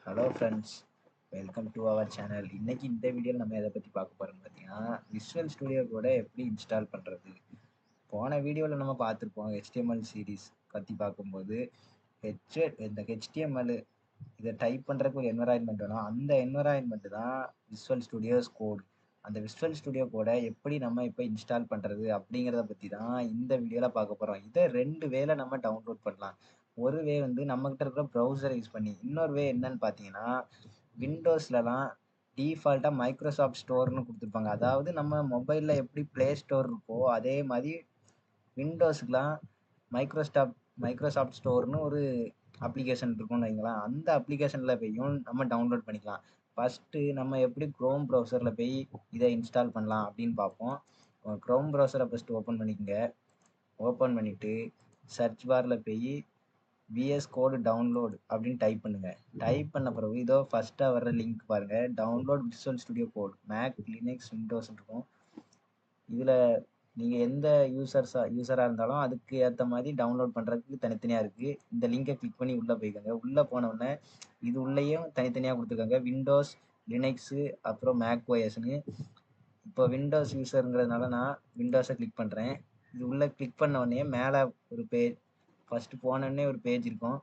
Hello friends, welcome to our channel. இன்னைக்கு இந்த வீடியோவில் நம்ம எதை பற்றி பார்க்க போகிறோம்னு பார்த்தீங்கன்னா, விஷுவல் ஸ்டுடியோ கூட எப்படி இன்ஸ்டால் பண்ணுறது. போன வீடியோவில் நம்ம பார்த்துருப்போம் HTML சீரிஸ் பற்றி பார்க்கும்போது இந்த HTML இதை டைப் பண்ணுறதுக்கு ஒரு என்வரான்மெண்ட் வேணும். அந்த என்வரான்மெண்ட் தான் விஷுவல் ஸ்டுடியோஸ் கோட். அந்த விஷுவல் ஸ்டுடியோ கோடை எப்படி நம்ம இப்போ இன்ஸ்டால் பண்ணுறது அப்படிங்கிறத பற்றி தான் இந்த வீடியோவில் பார்க்க போகிறோம். இதை 2 வேல நம்ம டவுன்லோட் பண்ணலாம். ஒரு வே வந்து நம்மகிட்ட இருக்கிற ப்ரௌசரை யூஸ் பண்ணி, இன்னொரு வே என்னன்னு பார்த்தீங்கன்னா, விண்டோஸ்லலாம் டிஃபால்ட்டாக மைக்ரோசாஃப்ட் ஸ்டோர்னு கொடுத்துருப்பாங்க. அதாவது நம்ம மொபைலில் எப்படி ப்ளே ஸ்டோர் இருக்கோ அதே மாதிரி விண்டோஸ்க்குலாம் மைக்ரோசாஃப்ட் மைக்ரோசாஃப்ட் ஸ்டோர்னு ஒரு அப்ளிகேஷன் இருக்கும்னு வைங்களேன். அந்த அப்ளிகேஷனில் போயும் நம்ம டவுன்லோட் பண்ணிக்கலாம். ஃபஸ்ட்டு நம்ம எப்படி க்ரோம் ப்ரௌசரில் போய் இதை இன்ஸ்டால் பண்ணலாம் அப்படின்னு பார்ப்போம். க்ரோம் ப்ரௌசரை ஃபஸ்ட்டு ஓப்பன் பண்ணிக்கோங்க. ஓப்பன் பண்ணிவிட்டு சர்ச் பாரில் போய் விஎஸ் கோடு டவுன்லோட் அப்படின்னு டைப் பண்ணுங்க. டைப் பண்ண பிறகு இதோ ஃபர்ஸ்ட்டாக வர்ற லிங்க் பாருங்க, download visual studio code. Mac, Linux, Windows இருக்கும். இதில் நீங்கள் எந்த யூஸராக இருந்தாலும் அதுக்கு ஏற்ற மாதிரி டவுன்லோட் பண்ணுறதுக்கு தனித்தனியாக இருக்குது. இந்த லிங்கை கிளிக் பண்ணி உள்ளே போய்க்கோங்க. உள்ளே போனோடனே இது உள்ளேயும் தனித்தனியாக கொடுத்துருக்காங்க, விண்டோஸ், லினக்ஸு, அப்புறம் மேக் ஓஎஸ்ன்னு. இப்போ விண்டோஸ் யூஸருங்கிறதுனால நான் விண்டோஸை கிளிக் பண்ணுறேன். இது உள்ளே கிளிக் பண்ண உடனே மேலே ஒரு பேஜ், ஃபஸ்ட்டு போனோடனே ஒரு பேஜ் இருக்கும்.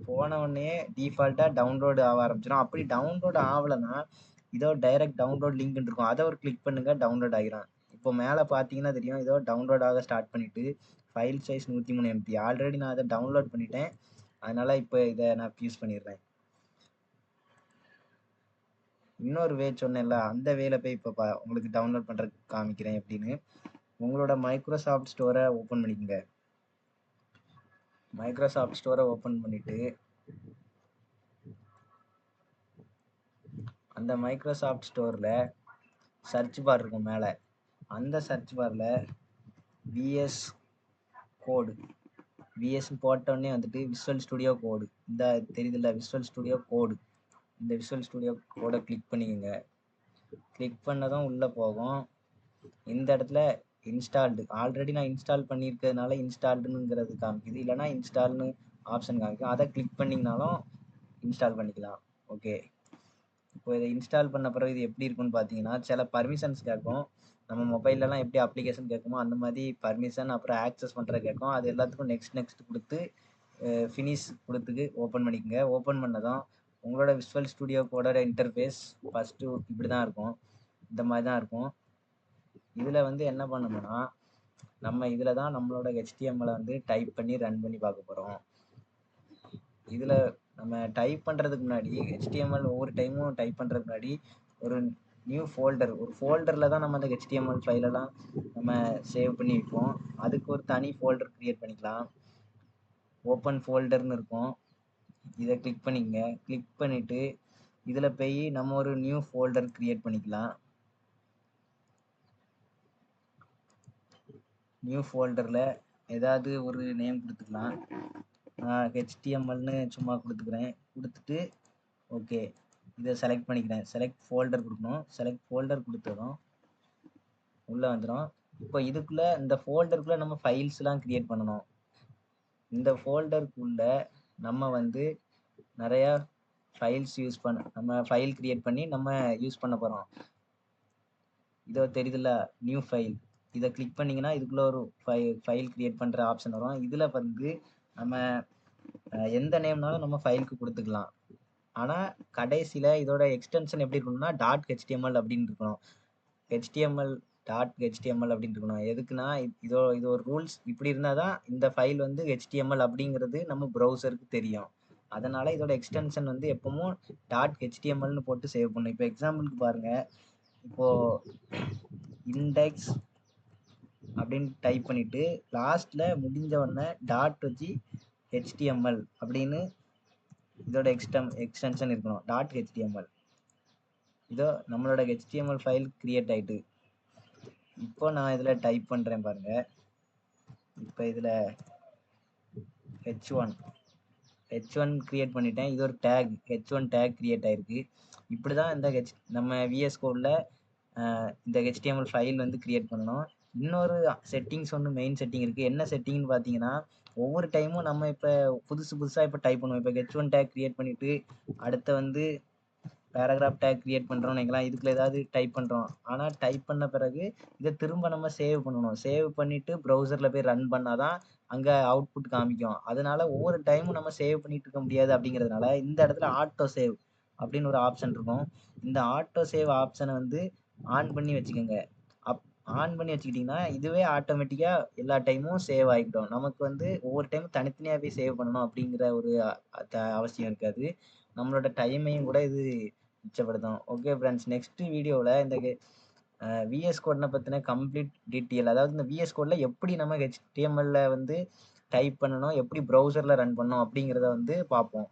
போன உடனே டிஃபால்ட்டாக டவுன்லோடு ஆக ஆரம்பிச்சிடும். அப்படி டவுன்லோடு ஆகலைன்னா இதோ டைரக்ட் டவுன்லோட் லிங்க் இருக்கும், அதை ஒரு கிளிக் பண்ணுங்கள், டவுன்லோட் ஆகிரும். இப்போ மேலே பார்த்தீங்கன்னா தெரியும், இதோ டவுன்லோட் ஆக ஸ்டார்ட் பண்ணிவிட்டு ஃபைல் சைஸ் 103 MB. ஆல்ரெடி நான் அதை டவுன்லோட் பண்ணிட்டேன், அதனால் இப்போ இதை நான் யூஸ் பண்ணிடுறேன். இன்னொரு வே சொன்னேன்ல, அந்த வேல போய் இப்போ உங்களுக்கு டவுன்லோட் பண்ணுறதுக்கு காமிக்கிறேன் எப்படின்னு. உங்களோட மைக்ரோசாஃப்ட் ஸ்டோரை ஓப்பன் பண்ணிக்கோங்க. மைக்ரோசாஃப்ட் ஸ்டோரை ஓப்பன் பண்ணிவிட்டு அந்த மைக்ரோசாஃப்ட் ஸ்டோரில் சர்ச் பார் இருக்கும் மேலே. அந்த சர்ச் பாரில் விஎஸ் கோடு, விஎஸ்ன்னு போட்டோடனே வந்துட்டு விஷுவல் ஸ்டுடியோ கோடு, இந்த தெரியுதுல்ல விஷுவல் ஸ்டுடியோ கோடு, இந்த விஷுவல் ஸ்டுடியோ கோடை கிளிக் பண்ணிக்கோங்க. கிளிக் பண்ணதும் உள்ளே போகும். இந்த இடத்துல இன்ஸ்டால்டு, ஆல்ரெடி நான் இன்ஸ்டால் பண்ணியிருக்கிறதுனால இன்ஸ்டால்டுங்கிறது காமிக்குது, இல்லைனா இன்ஸ்டால்னு ஆப்ஷன் காமிக்கும். அதை கிளிக் பண்ணிங்கனாலும் இன்ஸ்டால் பண்ணிக்கலாம். ஓகே, இப்போ இதை இன்ஸ்டால் பண்ண பிறகு இது எப்படி இருக்குன்னு பார்த்தீங்கன்னா, சில பர்மிஷன்ஸ் கேட்கும். நம்ம மொபைல்லலாம் எப்படி அப்ளிகேஷன் கேட்குமோ அந்த மாதிரி பர்மிஷன், அப்புறம் ஆக்சஸ் பண்ணுற கேட்கும். அது எல்லாத்துக்கும் நெக்ஸ்ட் கொடுத்து ஃபினிஷ் கொடுத்துக்கு ஓப்பன் பண்ணிக்கோங்க. ஓப்பன் பண்ணதும் உங்களோட விஷுவல் ஸ்டுடியோ கோடோட இன்டர்ஃபேஸ் ஃபஸ்ட்டு இப்படி தான் இருக்கும், இந்த மாதிரி தான் இருக்கும். இதில் வந்து என்ன பண்ணணும்னா, நம்ம இதில் தான் நம்மளோட HTML வந்து டைப் பண்ணி ரன் பண்ணி பார்க்க போகிறோம். இதில் நம்ம டைப் பண்ணுறதுக்கு முன்னாடி HTML ஒவ்வொரு டைமும் டைப் பண்ணுறதுக்கு முன்னாடி ஒரு நியூ ஃபோல்டர், ஒரு ஃபோல்டரில் தான் நம்ம அந்த HTML ஃபைலெல்லாம் நம்ம சேவ் பண்ணி வைப்போம். அதுக்கு ஒரு தனி ஃபோல்டர் க்ரியேட் பண்ணிக்கலாம். ஓப்பன் ஃபோல்டர்னு இருக்கும், இதை கிளிக் பண்ணிக்கங்க. கிளிக் பண்ணிவிட்டு இதில் போய் நம்ம ஒரு நியூ ஃபோல்டர் க்ரியேட் பண்ணிக்கலாம். நியூ ஃபோல்டரில் ஏதாவது ஒரு நேம் கொடுத்துக்கலாம். HTMLன்னு சும்மா கொடுத்துக்கிறேன். கொடுத்துட்டு ஓகே, இதை செலக்ட் பண்ணிக்கிறேன். செலக்ட் ஃபோல்டர் கொடுக்கணும். செலக்ட் ஃபோல்டர் கொடுத்ததும் உள்ளே வந்துடும். இப்போ இதுக்குள்ளே இந்த ஃபோல்டருக்குள்ளே நம்ம ஃபைல்ஸ்லாம் க்ரியேட் பண்ணணும். இந்த ஃபோல்டருக்குள்ளே நம்ம வந்து நிறையா ஃபைல்ஸ் நம்ம ஃபைல் க்ரியேட் பண்ணி நம்ம யூஸ் பண்ண போகிறோம். இதோ தெரியுதுல்ல நியூ ஃபைல், இதை கிளிக் பண்ணிங்கன்னா இதுக்குள்ளே ஒரு ஃபைல் க்ரியேட் பண்ணுற ஆப்ஷன் வரும். இதில் வந்து நம்ம எந்த நேம்னாலும் நம்ம ஃபைலுக்கு கொடுத்துக்கலாம். ஆனால் கடைசியில் இதோட எக்ஸ்டென்ஷன் எப்படி இருக்கணும்னா .html அப்படின்னு இருக்கணும். HTML.html அப்படின்னு இருக்கணும். எதுக்குன்னா இது ஒரு ரூல்ஸ். இப்படி இருந்தால் தான் இந்த ஃபைல் வந்து HTML அப்படிங்கிறது நம்ம ப்ரௌசருக்கு தெரியும். அதனால் இதோட எக்ஸ்டென்ஷன் வந்து எப்பவும் .htmlன்னு போட்டு சேவ் பண்ணணும். இப்போ எக்ஸாம்பிளுக்கு பாருங்கள், இப்போது இண்டெக்ஸ் அப்படின்னு டைப் பண்ணிவிட்டு லாஸ்ட்டில் முடிஞ்ச உடனே டாட் வச்சு HTML அப்படின்னு இதோட எக்ஸ்டென்ஷன் இருக்கணும், .html. இதோ நம்மளோட HTML ஃபைல் க்ரியேட் ஆகிட்டு. இப்போ நான் இதில் டைப் பண்ணுறேன் பாருங்கள். இப்போ இதில் H1 க்ரியேட் பண்ணிட்டேன். இது ஒரு டேக், H1 டேக் க்ரியேட் ஆகிருக்கு. இப்படி தான் இந்த நம்ம VS கோடில் இந்த HTML ஃபைல் வந்து க்ரியேட் பண்ணணும். இன்னொரு செட்டிங்ஸ் ஒன்று, மெயின் செட்டிங் இருக்குது. என்ன செட்டிங்னு பார்த்தீங்கன்னா, ஒவ்வொரு டைமும் நம்ம இப்ப புதுசா இப்ப டைப் பண்ணுவோம். இப்ப H1 டேக் கிரியேட் பண்ணிட்டு, அடுத்து வந்து பேராகிராஃப் டேக் கிரியேட் பண்றோம்னு வைங்களேன். இதுக்குள்ள ஏதாவது டைப் பண்றோம். ஆனா டைப் பண்ண பிறகு இத திரும்ப நம்ம சேவ் பண்ணணும். சேவ் பண்ணிட்டு ப்ரௌசர்ல போய் ரன் பண்ணா தான் அங்க அவுட்புட் காமிக்கும். அதனால ஒவ்வொரு டைமும் நம்ம சேவ் பண்ணிட்டு இருக்க முடியாது அப்படிங்கிறதுனால, இந்த இடத்துல ஆட்டோ சேவ் அப்படின்னு ஒரு ஆப்ஷன் இருக்கும். இந்த ஆட்டோ சேவ் ஆப்ஷன வந்து ஆன் பண்ணி வச்சுக்கங்க. அப் ஆன் பண்ணி வச்சுக்கிட்டீங்கன்னா, இதுவே ஆட்டோமேட்டிக்கா எல்லா டைமும் சேவ் ஆயிக்கிடும். நமக்கு வந்து ஒவ்வொரு டைமும் தனித்தனியா போய் சேவ் பண்ணணும் அப்படிங்கிற ஒரு அவசியம் இருக்காது. நம்மளோட டைமையும் கூட இது மிச்சப்படுத்தும். ஓகே ஃபிரெண்ட்ஸ், நெக்ஸ்ட் வீடியோல இந்த விஎஸ் கோட்ன பத்தின கம்ப்ளீட் டீட்டெயில், அதாவது இந்த விஎஸ் கோட்ல எப்படி நம்ம HTML ல வந்து டைப் பண்ணணும், எப்படி ப்ரௌசர்ல ரன் பண்ணணும் அப்படிங்கிறத வந்து பார்ப்போம்.